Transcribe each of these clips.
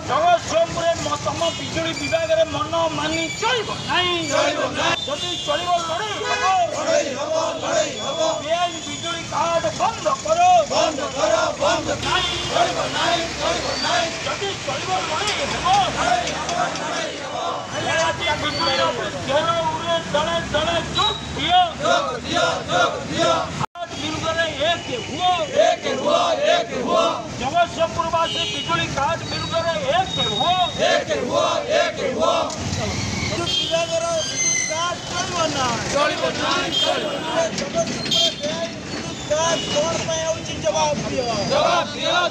जगतसिंहपुर तम बिजुली विभाग में मन मानी चलो जदि चलो लड़ाई बेआईन बिजुली कार्ड बंद करो जदि चलो लड़ाई दले दले जोग दियो एक हुआ जगतसिंहपुरवासी बिजुली कार्ड मिलकर एक हुआ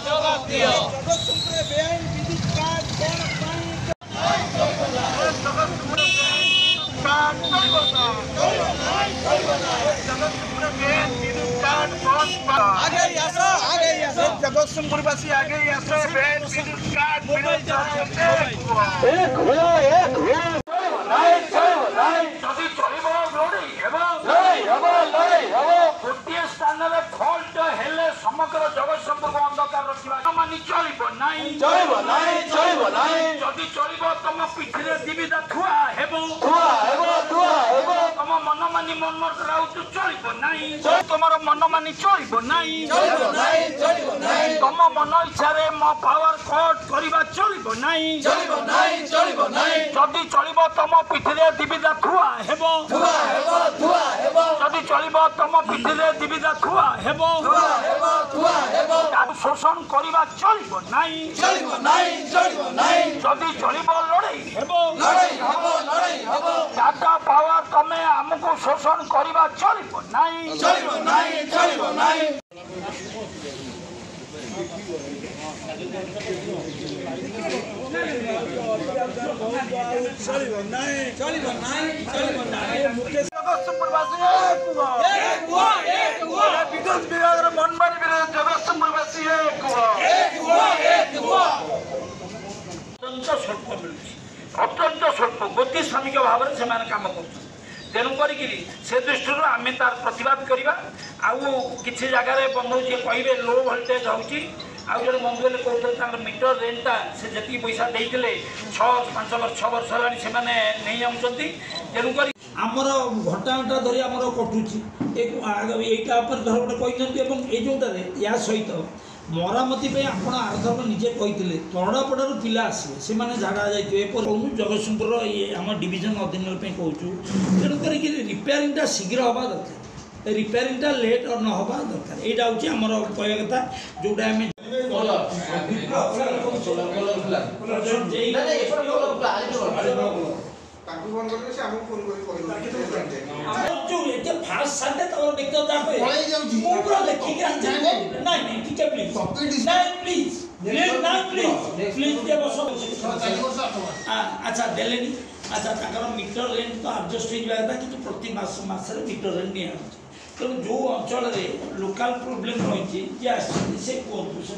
जवाब दियो जगतसिंहपुर बेआईन विद्युत कार्ड जगतसिंहपुरवासी आगे गोटे स्थान फल्ट हेले समग्र जगतसिंहपुर को अंधकार रखा मानी चलो जदि चलो तुम पिठे जीविता थुआ तुम मन मानी मन राउत चलो तुम मन मानी चलो तुम मन इच्छा मो पावर कट करवा चलो जदि चलो तुम पिठे जीविता थुआ जदि चलो तुम पिठे जीविता थुआ शोषण करवा चलो जदि चलो लड़ाई टाटा पावर तमें आमको शोषण करवा चलो अत्यंत स्वल्प गति श्रमिक भाव में से कम कर तेणुक से दृष्टि आम तार प्रतिवाद करवा आउ कि जगार बंधु जी कहे लो भोल्टेज होगी आउ जो बंधु बोले कहते मीटर रेंजटा से जी पैसा देते 6 वर्ष है नहीं जाऊँगी तेणुक आमर घंटा घंटा धरी आम कटुची यहाँ धर गोटे कहते जोटा या सहित मरामती आप आरथर निजे कही तड़ापड़ार पिला आसवे से झाड़ा जाइए जगतसिंहपुर ये आम डिविजन अधीन कहूँ तेणुक रिपेयरिंगटा शीघ्र हवा दरकार रिपेयरिंगटा लेट न हवा दरकार यहाँ हूँ आमर कह कथा जोटा अच्छा देले अच्छा मीटर रेंज तो एडजस्ट हो जाता कि प्रति मास मीटर रेंज नहीं तेणु जो अंचल लोकल प्रोब्लेम रही से कहूँ से